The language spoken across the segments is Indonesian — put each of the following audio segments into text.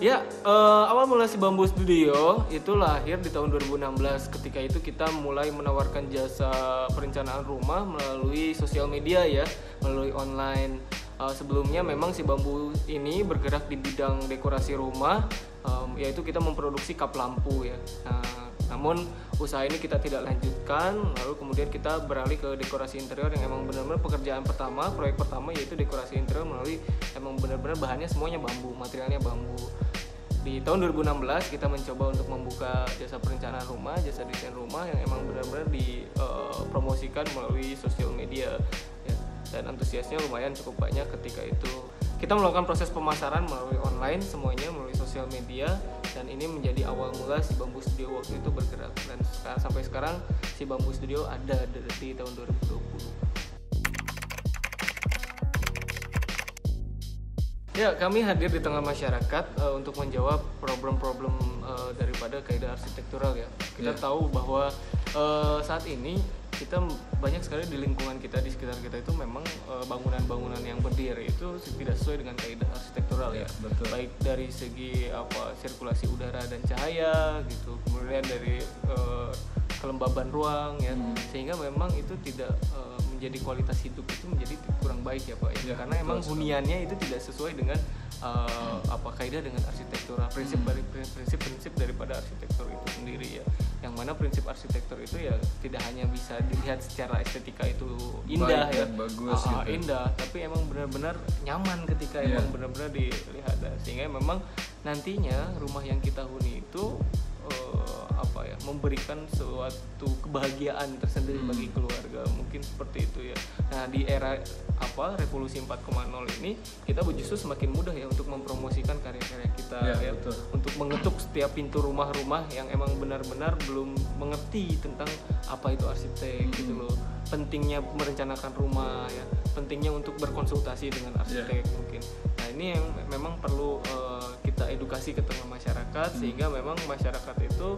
Ya, awal mula si Bambu Studio itu lahir di tahun 2016. Ketika itu kita mulai menawarkan jasa perencanaan rumah melalui sosial media ya, melalui online. Sebelumnya memang si Bambu ini bergerak di bidang dekorasi rumah, yaitu kita memproduksi kap lampu ya. Namun usaha ini kita tidak lanjutkan, lalu kemudian kita beralih ke dekorasi interior yang emang benar-benar pekerjaan pertama, proyek pertama yaitu dekorasi interior melalui emang benar-benar bahannya semuanya bambu, materialnya bambu. Di tahun 2016 kita mencoba untuk membuka jasa perencanaan rumah, jasa desain rumah yang emang benar-benar dipromosikan melalui sosial media ya. Dan antusiasnya lumayan cukup banyak ketika itu. Kita melakukan proses pemasaran melalui online semuanya, melalui sosial media, dan ini menjadi awal mula si Bambu Studio waktu itu bergerak. Dan sampai sekarang si Bambu Studio ada di tahun 2020. Ya, kami hadir di tengah masyarakat untuk menjawab problem-problem daripada kaidah arsitektural ya. Kita tahu bahwa saat ini kita banyak sekali di lingkungan kita, di sekitar kita itu memang bangunan-bangunan yang berdiri itu tidak sesuai dengan kaidah arsitektural ya. Betul. Baik dari segi sirkulasi udara dan cahaya gitu, kemudian dari kelembaban ruang ya, sehingga memang itu tidak menjadi kualitas hidup itu menjadi kurang baik ya Pak ya, karena emang huniannya itu tidak sesuai dengan kaidah dengan arsitektural, prinsip daripada arsitektur itu sendiri ya, yang mana prinsip arsitektur itu ya tidak hanya bisa dilihat secara estetika itu indah baik ya, dan bagus gitu. Indah, tapi emang benar-benar nyaman ketika emang benar-benar dilihat, sehingga memang nantinya rumah yang kita huni itu memberikan suatu kebahagiaan tersendiri bagi keluarga, mungkin seperti itu ya. Nah di era revolusi 4.0 ini kita justru semakin mudah ya untuk mempromosikan karya-karya kita ya, untuk mengetuk setiap pintu rumah-rumah yang emang benar-benar belum mengerti tentang apa itu arsitek gitu loh, pentingnya merencanakan rumah ya, pentingnya untuk berkonsultasi dengan arsitek mungkin. Nah ini yang memang perlu kita edukasi ke tengah masyarakat, sehingga memang masyarakat itu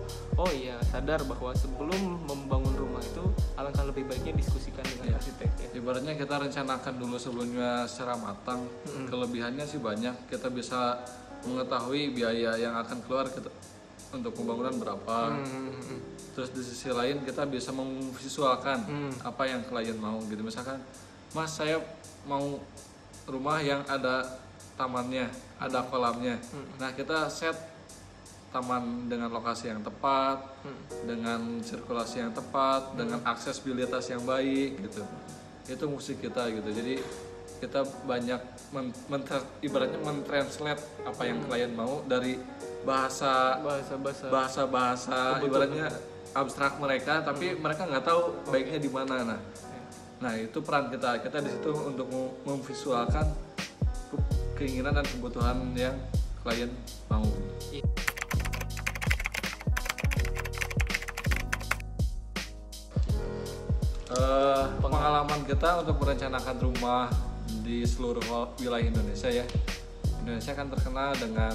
sadar bahwa sebelum membangun rumah itu alangkah lebih baiknya diskusikan dengan arsitek ya. Ibaratnya kita rencanakan dulu sebelumnya secara matang. Kelebihannya sih banyak, kita bisa mengetahui biaya yang akan keluar untuk pembangunan berapa. Terus di sisi lain kita bisa memvisualkan apa yang klien mau gitu. Misalkan, Mas saya mau rumah yang ada tamannya, ada kolamnya. Nah kita set taman dengan lokasi yang tepat, dengan sirkulasi yang tepat, dengan aksesibilitas yang baik gitu. Itu musik kita gitu. Jadi kita banyak ibaratnya mentranslate apa yang klien mau dari bahasa ibaratnya abstrak mereka, tapi mereka nggak tahu baiknya di mana. Nah itu peran kita di situ untuk memvisualkan keinginan dan kebutuhan yang klien mau. Pengalaman kita untuk merencanakan rumah di seluruh wilayah Indonesia ya. Indonesia kan terkenal dengan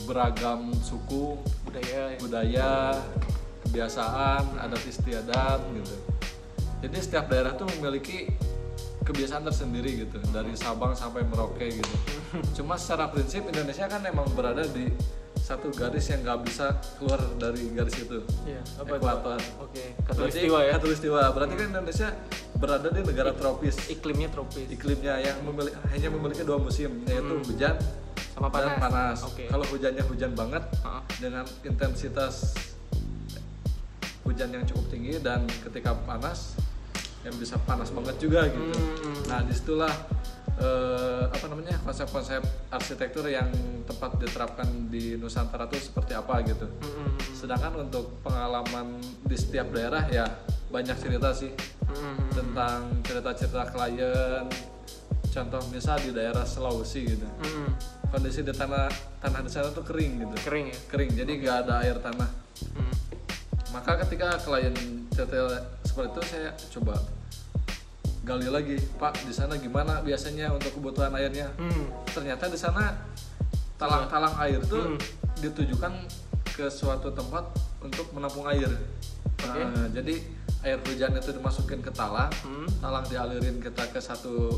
beragam suku, budaya, kebiasaan, adat istiadat gitu. Jadi setiap daerah tuh memiliki kebiasaan tersendiri gitu, dari Sabang sampai Merauke gitu. Cuma secara prinsip Indonesia kan emang berada di satu garis yang nggak bisa keluar dari garis itu, ekuator. Khatulistiwa ya. Khatulistiwa. Berarti kan Indonesia berada di negara tropis. Iklimnya tropis. Iklimnya yang hanya memiliki 2 musim, yaitu hujan sama dan panas. Kalau hujannya hujan banget dengan intensitas hujan yang cukup tinggi, dan ketika panas yang bisa panas banget juga gitu. Nah disitulah konsep-konsep arsitektur yang tepat diterapkan di Nusantara itu seperti apa gitu. Sedangkan untuk pengalaman di setiap daerah ya banyak cerita sih tentang cerita-cerita klien. Contoh misal di daerah Sulawesi gitu, kondisi di tanah di sana tuh kering gitu. Kering, jadi nggak ada air tanah. Maka ketika klien cerita seperti itu, saya coba gali lagi, Pak di sana gimana biasanya untuk kebutuhan airnya? Ternyata di sana talang-talang air itu ditujukan ke suatu tempat untuk menampung air. Nah, jadi air hujan itu dimasukin ke talang, talang dialirin kita ke satu,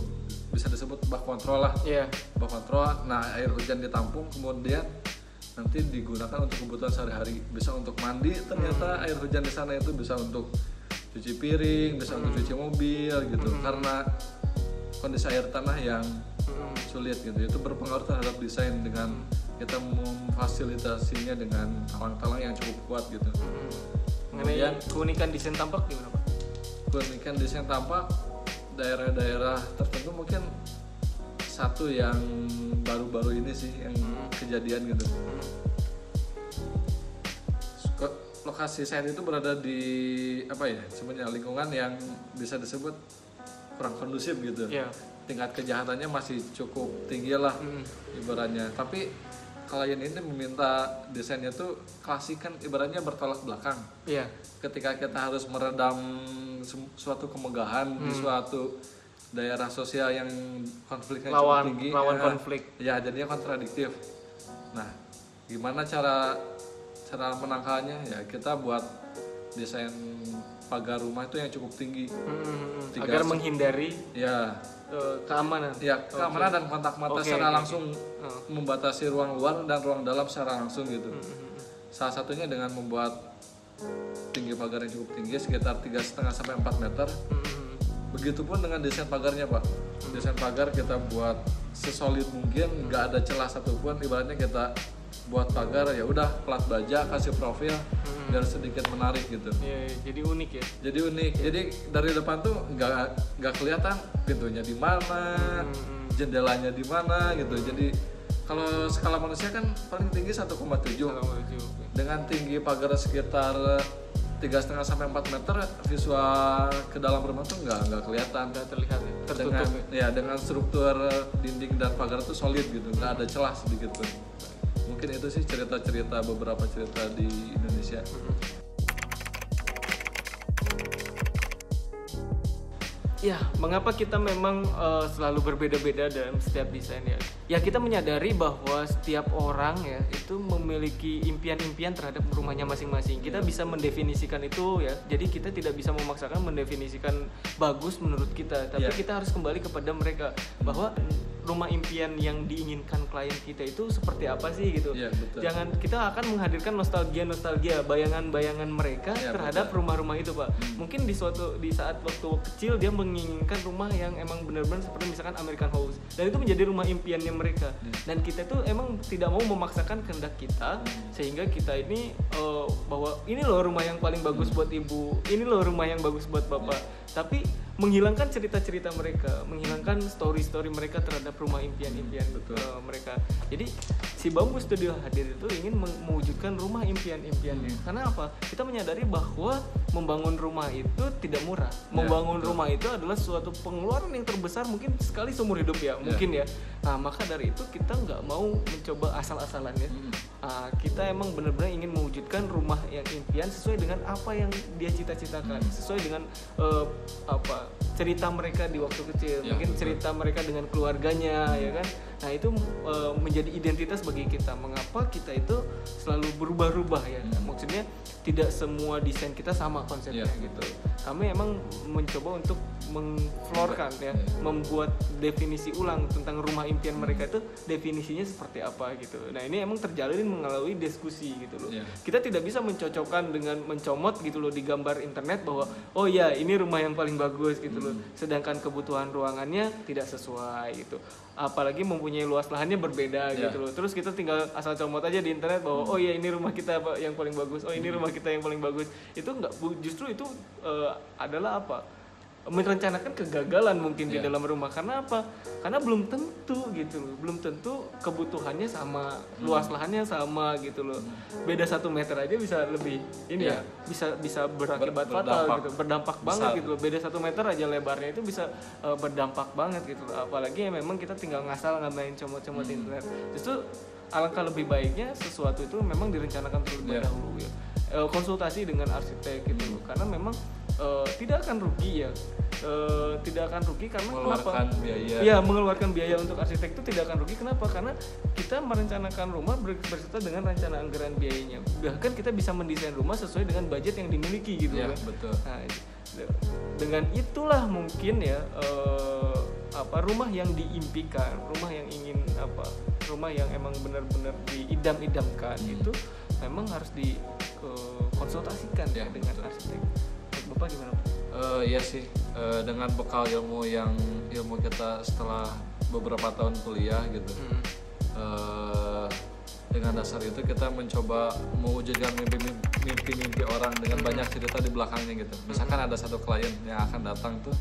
bisa disebut bak kontrol lah. Bak kontrol. Nah air hujan ditampung, kemudian nanti digunakan untuk kebutuhan sehari-hari, bisa untuk mandi, ternyata air hujan di sana itu bisa untuk cuci piring, bisa untuk cuci mobil gitu, karena kondisi air tanah yang sulit gitu. Itu berpengaruh terhadap desain dengan kita memfasilitasinya dengan talang-talang yang cukup kuat gitu. Mengenai keunikan desain tampak gimana Pak? Keunikan desain tampak daerah-daerah tertentu mungkin satu yang baru-baru ini sih yang kejadian gitu. Lokasi saya itu berada di apa ya, sebenarnya lingkungan yang bisa disebut kurang kondusif gitu. Yeah. Tingkat kejahatannya masih cukup tinggi lah ibaratnya. Tapi klien ini meminta desainnya tuh klasik kan, ibaratnya bertolak belakang. Iya. Ketika kita harus meredam suatu kemegahan di suatu daerah sosial yang konfliknya cukup tinggi, lawan konflik. Ya jadinya kontradiktif. Nah, gimana cara menangkalnya? Ya kita buat desain pagar rumah itu yang cukup tinggi, agar menghindari ya keamanan. Ya, keamanan dan kontak mata secara langsung, membatasi ruang luar dan ruang dalam secara langsung gitu. Salah satunya dengan membuat tinggi pagar yang cukup tinggi, sekitar 3,5 sampai 4 meter. Begitupun dengan desain pagarnya Pak. Desain pagar kita buat sesolid mungkin, nggak ada celah satupun. Ibaratnya kita buat pagar ya udah plat baja, kasih profil biar sedikit menarik gitu. Iya, jadi unik ya. Jadi unik. Jadi dari depan tuh nggak kelihatan pintunya di mana, jendelanya di mana gitu. Jadi kalau skala manusia kan paling tinggi 1,7. Dengan tinggi pagar sekitar 3,5 sampai 4 meter, visual ke dalam rumah tuh nggak kelihatan, nggak terlihat ya, tertutup dengan struktur dinding dan pagar tuh solid gitu, nggak ada celah sedikit pun. Mungkin itu sih beberapa cerita di Indonesia. Ya, mengapa kita memang selalu berbeda-beda dalam setiap desain ya? Ya kita menyadari bahwa setiap orang ya itu memiliki impian-impian terhadap rumahnya masing-masing. Kita bisa mendefinisikan itu ya. Jadi kita tidak bisa memaksakan mendefinisikan bagus menurut kita, tapi kita harus kembali kepada mereka bahwa rumah impian yang diinginkan klien kita itu seperti apa sih gitu. Jangan kita akan menghadirkan nostalgia, bayangan-bayangan mereka terhadap rumah-rumah itu, Pak. Mungkin di saat waktu kecil dia menginginkan rumah yang emang benar-benar seperti misalkan American House, dan itu menjadi rumah impiannya mereka. Dan kita tuh emang tidak mau memaksakan kehendak kita, sehingga kita ini bahwa ini loh rumah yang paling bagus buat ibu, ini loh rumah yang bagus buat bapak. Tapi menghilangkan cerita-cerita mereka, menghilangkan story-story mereka terhadap rumah impian-impian mereka. Jadi si Bambu Studio hadir itu ingin mewujudkan rumah impian-impiannya. Karena apa? Kita menyadari bahwa membangun rumah itu tidak murah. Membangun rumah itu adalah suatu pengeluaran yang terbesar mungkin sekali seumur hidup ya, mungkin ya. Nah, maka dari itu kita nggak mau mencoba asal-asalan ya. Kita emang benar-benar ingin mewujudkan rumah yang impian sesuai dengan apa yang dia cita-citakan, sesuai dengan cerita mereka di waktu kecil, mungkin cerita mereka dengan keluarganya, ya kan. Nah itu menjadi identitas bagi kita. Mengapa kita itu selalu berubah-ubah ya? Maksudnya tidak semua desain kita sama konsepnya gitu. Kami emang mencoba untuk memflorkan membuat definisi ulang tentang rumah impian mereka itu definisinya seperti apa gitu. Nah ini emang terjalin melalui diskusi gitu loh. Kita tidak bisa mencocokkan dengan mencomot gitu loh di gambar internet bahwa oh ya ini rumah yang paling bagus gitu loh. Sedangkan kebutuhan ruangannya tidak sesuai gitu. Apalagi mempunyai luas lahannya berbeda gitu loh. Terus kita tinggal asal comot aja di internet bahwa oh ya ini rumah kita yang paling bagus, oh ini rumah kita yang paling bagus. Itu enggak, justru itu adalah apa? Merencanakan kegagalan mungkin di dalam rumah. Karena apa? Karena belum tentu gitu loh. Belum tentu kebutuhannya sama, luas lahannya sama gitu loh. Beda 1 meter aja bisa lebih ini bisa berakibat fatal gitu. Berdampak banget gitu loh. Beda 1 meter aja lebarnya itu bisa berdampak banget gitu loh. Apalagi memang kita tinggal ngasal ngapain comot-comot internet. Justru alangkah lebih baiknya sesuatu itu memang direncanakan terlebih dahulu ya. Konsultasi dengan arsitek gitu loh. Karena memang tidak akan rugi ya. Tidak akan rugi karena mengeluarkan biaya. Ya, mengeluarkan biaya untuk arsitek itu tidak akan rugi. Kenapa? Karena kita merencanakan rumah berserta dengan rencana anggaran biayanya. Bahkan kita bisa mendesain rumah sesuai dengan budget yang dimiliki gitu kan. Betul. Nah, dengan itulah mungkin ya rumah yang diimpikan, rumah yang ingin rumah yang emang benar-benar diidam-idamkan itu memang harus dikonsultasikan Ya, dengan betul. arsitek. Menurut Bapak gimana Pak? Iya sih, dengan bekal ilmu kita setelah beberapa tahun kuliah gitu, dengan dasar itu kita mencoba mewujudkan mimpi-mimpi orang dengan banyak cerita di belakangnya gitu. Misalkan ada satu klien yang akan datang tuh,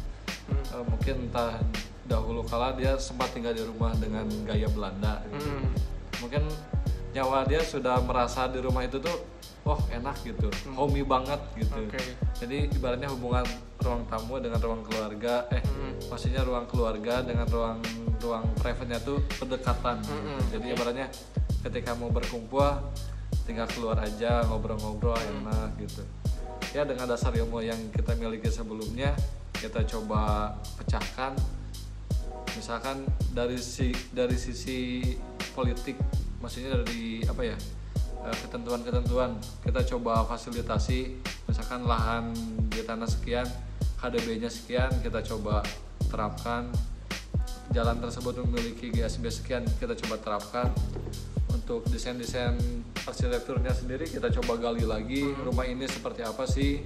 mungkin entah dahulu kala dia sempat tinggal di rumah dengan gaya Belanda gitu. Mungkin nyawa dia sudah merasa di rumah itu tuh enak gitu, homey banget gitu. Jadi ibaratnya hubungan ruang tamu dengan ruang keluarga, maksudnya ruang keluarga dengan ruang private-nya tuh berdekatan. Jadi ibaratnya ketika mau berkumpul tinggal keluar aja, ngobrol-ngobrol enak gitu. Ya dengan dasar ilmu yang kita miliki sebelumnya, kita coba pecahkan. Misalkan dari sisi politik, maksudnya dari ketentuan kita coba fasilitasi. Misalkan lahan di tanah sekian, KDB-nya sekian, kita coba terapkan. Jalan tersebut memiliki GSB sekian, kita coba terapkan. Untuk desain-desain arsitekturnya sendiri kita coba gali lagi, rumah ini seperti apa sih,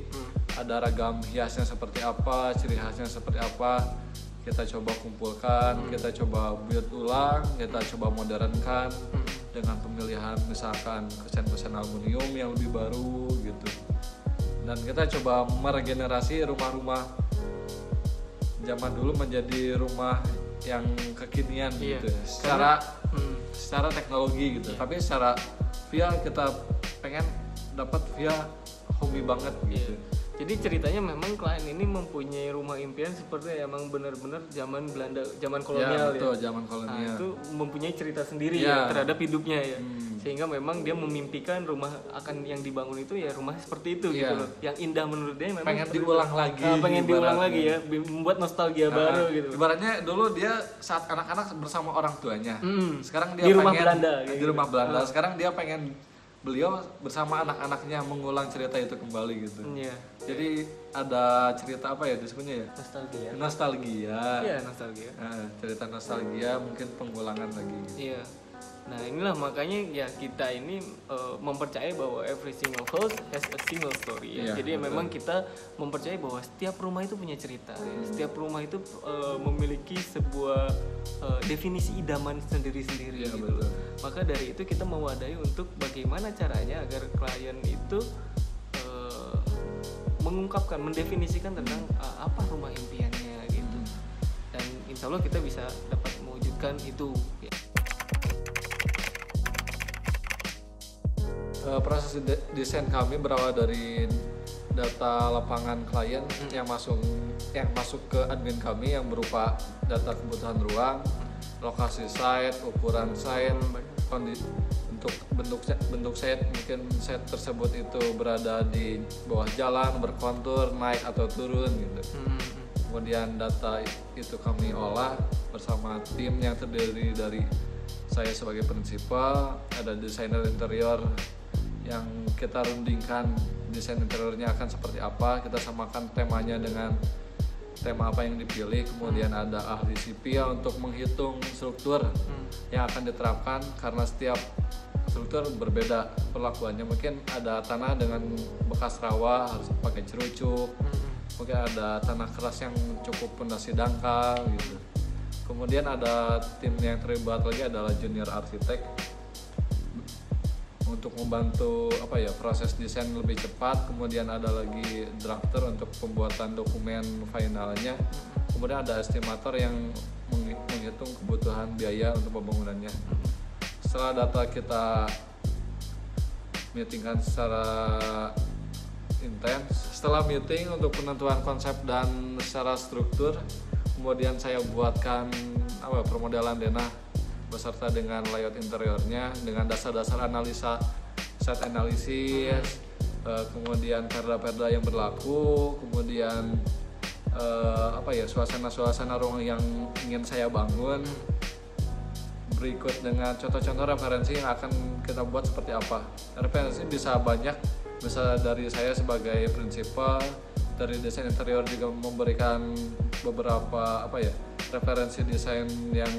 ada ragam hiasnya seperti apa, ciri khasnya seperti apa, kita coba kumpulkan, kita coba build ulang, kita coba modernkan dengan pemilihan misalkan kusen-kusen aluminium yang lebih baru gitu. Dan kita coba meregenerasi rumah-rumah zaman dulu menjadi rumah yang kekinian gitu. Secara teknologi gitu. Tapi secara via kita pengen dapat via hobi banget gitu. Jadi ceritanya memang klien ini mempunyai rumah impian seperti emang benar-benar zaman Belanda, zaman kolonial betul, zaman kolonial. Nah, itu mempunyai cerita sendiri ya terhadap hidupnya ya. Sehingga memang dia memimpikan rumah yang dibangun itu ya rumah seperti itu gitu loh. Yang indah menurut dia memang pengen diulang lagi. Pengen diulang lagi ya, membuat nostalgia baru gitu. Ibaratnya dulu dia saat anak-anak bersama orang tuanya. Sekarang dia di rumah pengen Belanda, di rumah Belanda. Sekarang dia pengen beliau bersama anak-anaknya mengulang cerita itu kembali gitu. Jadi ada cerita apa ya disebutnya ya? Nostalgia. Iya, nostalgia. Cerita nostalgia mungkin pengulangan lagi gitu. Iya. Nah inilah makanya ya kita ini mempercayai bahwa every single house has a single story ya. Jadi memang kita mempercayai bahwa setiap rumah itu punya cerita ya. Setiap rumah itu memiliki sebuah definisi idaman sendiri-sendiri gitu. Maka dari itu kita mewadahi untuk bagaimana caranya agar klien itu mengungkapkan, mendefinisikan tentang apa rumah impiannya gitu. Dan insya Allah kita bisa dapat mewujudkan itu ya. Proses desain kami berawal dari data lapangan klien yang masuk ke admin kami yang berupa data kebutuhan ruang, lokasi site, ukuran site, untuk bentuk site, mungkin site tersebut itu berada di bawah jalan, berkontur, naik atau turun gitu. Kemudian data itu kami olah bersama tim yang terdiri dari saya sebagai prinsipal, ada desainer interior yang kita rundingkan desain interiornya akan seperti apa, kita samakan temanya dengan tema apa yang dipilih, kemudian ada ahli sipil untuk menghitung struktur yang akan diterapkan karena setiap struktur berbeda perlakuannya. Mungkin ada tanah dengan bekas rawa harus pakai cerucuk, mungkin ada tanah keras yang cukup pondasi dangkal gitu. Kemudian ada tim yang terlibat lagi adalah junior arsitek untuk membantu proses desain lebih cepat. Kemudian ada lagi drafter untuk pembuatan dokumen finalnya. Kemudian ada estimator yang menghitung kebutuhan biaya untuk pembangunannya. Setelah data kita meetingkan secara intens, setelah meeting untuk penentuan konsep dan secara struktur, kemudian saya buatkan permodelan denah beserta dengan layout interiornya dengan dasar-dasar analisa, set analisis, kemudian perda-perda yang berlaku, kemudian suasana-suasana ruang yang ingin saya bangun, berikut dengan contoh-contoh referensi yang akan kita buat seperti apa. Referensi bisa banyak, bisa dari saya sebagai prinsipal, dari desain interior juga memberikan beberapa referensi desain yang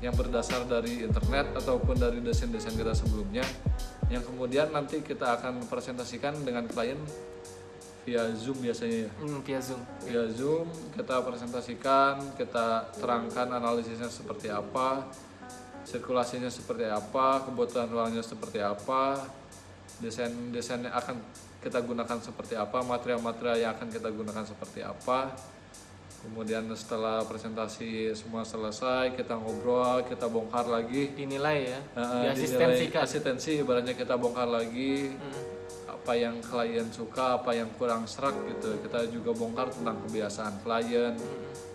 yang berdasar dari internet ataupun dari desain-desain kita sebelumnya, yang kemudian nanti kita akan presentasikan dengan klien via Zoom biasanya ya. Via Zoom kita presentasikan, kita terangkan analisisnya seperti apa, sirkulasinya seperti apa, kebutuhan ruangnya seperti apa, desain yang akan kita gunakan seperti apa, material-material yang akan kita gunakan seperti apa. Kemudian setelah presentasi semua selesai, kita ngobrol, kita bongkar lagi, dinilai ya, asistensi ibaratnya kita bongkar lagi apa yang klien suka, apa yang kurang serak gitu. Kita juga bongkar tentang kebiasaan klien,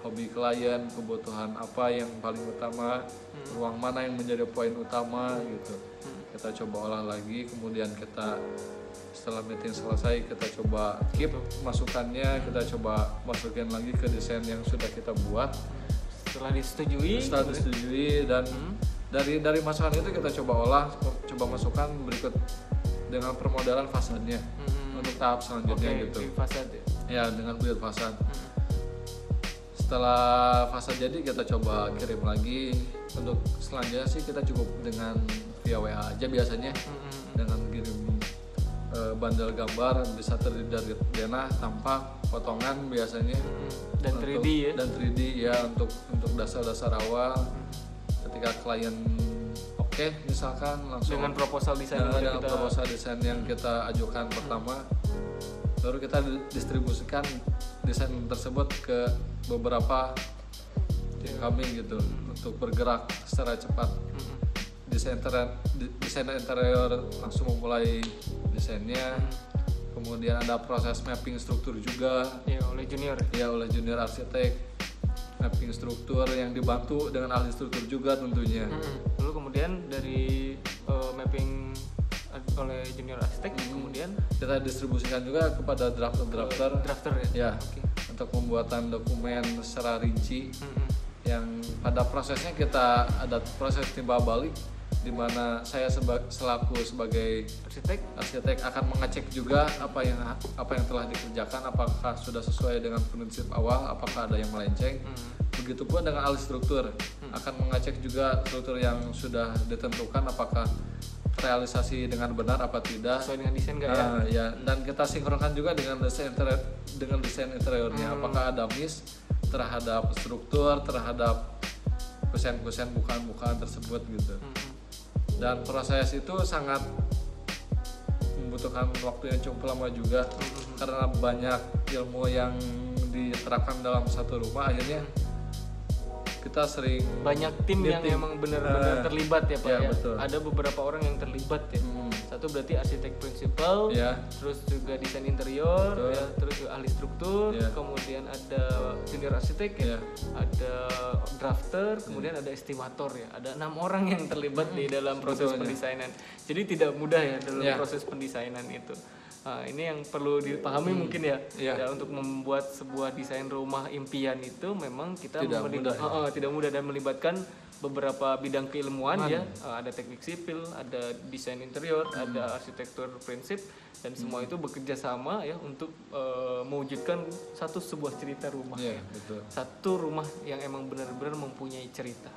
hobi klien, kebutuhan apa yang paling utama, ruang mana yang menjadi poin utama gitu. Kita coba olah lagi, kemudian kita setelah meeting selesai kita coba keep masukannya, kita coba masukin lagi ke desain yang sudah kita buat setelah disetujui dan dari masukan itu kita coba olah, coba masukkan berikut dengan permodalan fasadnya untuk tahap selanjutnya gitu. Fasad ya dengan build fasad. Setelah fasad jadi kita coba kirim lagi. Untuk selanjutnya sih kita cukup dengan via WA aja biasanya, dengan kirim bandel gambar bisa terdiri dari denah, tampak, potongan biasanya, dan 3D ya. Dan 3D ya untuk dasar-dasar awal. Ketika klien oke, misalkan langsung dengan proposal desain yang kita ajukan pertama, baru kita distribusikan desain tersebut ke beberapa tim kami gitu untuk bergerak secara cepat. Desain interior langsung memulai desainnya, kemudian ada proses mapping struktur juga oleh junior arsitek, mapping struktur yang dibantu dengan ahli struktur juga tentunya. Lalu kemudian dari mapping oleh junior arsitek, kemudian kita distribusikan juga kepada drafter ya. Untuk pembuatan dokumen secara rinci, yang pada prosesnya kita ada proses timbal balik, di mana saya selaku sebagai arsitek akan mengecek juga apa yang telah dikerjakan, apakah sudah sesuai dengan prinsip awal, apakah ada yang melenceng. Begitupun dengan ahli struktur akan mengecek juga struktur yang sudah ditentukan apakah realisasi dengan benar apa tidak, sesuai dengan desain nggak ya. Dan kita sinkronkan juga dengan desain interiornya, apakah ada miss terhadap struktur, terhadap kusen bukaan tersebut gitu. Dan proses itu sangat membutuhkan waktu yang cukup lama juga, karena banyak ilmu yang diterapkan dalam satu rumah. Akhirnya kita sering banyak tim yang emang benar-benar terlibat ya Pak ya. Betul. Ada beberapa orang yang terlibat ya. Satu berarti arsitek prinsipal, terus juga desain interior, terus juga ahli struktur, kemudian ada junior arsitek ada drafter, kemudian ada estimator ya. Ada 6 orang yang terlibat di dalam proses pendesainan. Jadi tidak mudah ya dalam proses pendesainan itu. Nah, ini yang perlu dipahami mungkin ya. Untuk membuat sebuah desain rumah impian itu memang kita tidak mudah dan melibatkan beberapa bidang keilmuan ya. Ada teknik sipil, ada desain interior, ada arsitektur prinsip, dan semua itu bekerja sama ya untuk mewujudkan sebuah cerita rumah. Betul. Satu rumah yang emang benar-benar mempunyai cerita.